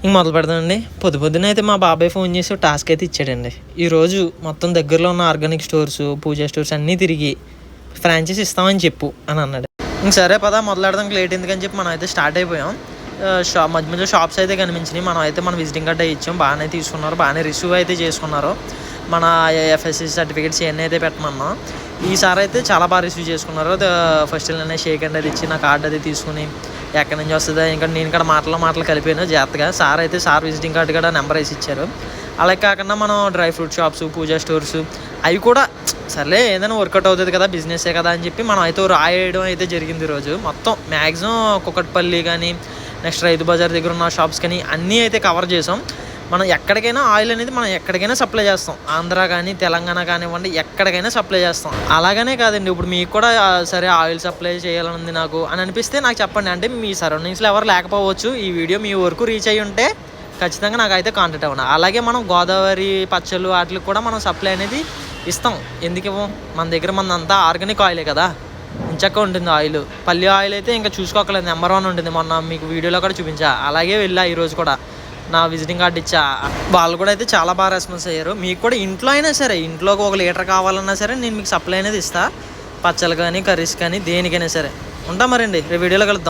ఇంక మొదలు పెడదామండి. పొద్దున అయితే మా బాబాయ్ ఫోన్ చేసి టాస్క్ అయితే ఇచ్చాడండి. ఈరోజు మొత్తం దగ్గరలో ఉన్న ఆర్గానిక్ స్టోర్స్, పూజా స్టోర్స్ అన్నీ తిరిగి ఫ్రాంచైజీ ఇస్తామని చెప్పు అని అన్నాడు. ఇంక సరే పదా మొదలెడదానికి లేట్ ఎందుకని చెప్పి మనం అయితే స్టార్ట్ అయిపోయాం. మధ్య షాప్స్ అయితే కనిపించినాయి. మన విజిటింగ్ కార్డ్ అయితే ఇచ్చాం. బాగానే తీసుకున్నారు, బాగానే రిసీవ్ అయితే చేసుకున్నారు. మన ఎఫ్ఎస్సి సర్టిఫికేట్స్ ఇవన్నీ అయితే పెట్టమన్నాం. ఈసారి అయితే చాలా బాగా రిసీవ్ చేసుకున్నారు. ఫస్ట్ వెళ్ళిన షేక్ హ్యాండ్ అది ఇచ్చి నా కార్డు అది తీసుకుని ఎక్కడి నుంచి వస్తుందో ఇంకా నేను ఇక్కడ మాటలు కలిపాను జాగ్రత్తగా. సార్ విజిటింగ్ కార్డు కూడా నెంబర్ వేసి ఇచ్చారు. అలాగే కాకుండా మనం డ్రై ఫ్రూట్ షాప్స్, పూజా స్టోర్స్ అవి కూడా సర్లే ఏదైనా వర్కౌట్ అవుతుంది కదా, బిజినెసే కదా అని చెప్పి మనం అయితే రాయడం అయితే జరిగింది. ఈరోజు మొత్తం మ్యాక్సిమం కుకట్పల్లి కానీ నెక్స్ట్ రైతు బజార్ దగ్గర ఉన్న షాప్స్ కానీ అన్నీ అయితే కవర్ చేసాం. మనం ఎక్కడికైనా ఆయిల్ అనేది మనం ఎక్కడికైనా సప్లై చేస్తాం. ఆంధ్ర కానీ తెలంగాణ కానివ్వండి, ఎక్కడికైనా సప్లై చేస్తాం. అలాగనే కాదండి, ఇప్పుడు మీకు కూడా సరే ఆయిల్ సప్లై చేయాలనుంది నాకు అని అనిపిస్తే నాకు చెప్పండి. అంటే మీ సరౌండింగ్స్లో ఎవరు లేకపోవచ్చు, ఈ వీడియో మీ వరకు రీచ్ అయ్యి ఉంటే ఖచ్చితంగా నాకైతే కాంటాక్ట్ అవ్వండి. అలాగే మనం గోదావరి పచ్చళ్ళు వాటికి కూడా మనం సప్లై అనేది ఇస్తాం. ఎందుకు ఇవ్వం? మన దగ్గర అంతా ఆర్గానిక్ ఆయిలే కదా, ఇంచక్క ఉంటుంది ఆయిల్. పల్లి ఆయిల్ అయితే ఇంకా చూసుకోకలేదు, నెంబర్ 1 ఉంటుంది. మొన్న మీకు వీడియోలో కూడా చూపించా. అలాగే వెళ్ళా ఈరోజు కూడా నా విజిటింగ్ కార్డు ఇచ్చా. వాళ్ళు కూడా అయితే చాలా బాగా రెస్పాన్స్ అయ్యారు. మీకు కూడా ఇంట్లో అయినా సరే, ఇంట్లోకి 1 లీటర్ కావాలన్నా సరే నేను మీకు సప్లై అనేది ఇస్తా. పచ్చళ్ళు కానీ కర్రీస్ కానీ దేనికైనా సరే. ఉంటా మరండి, రేపు వీడియోలో కలుద్దాం.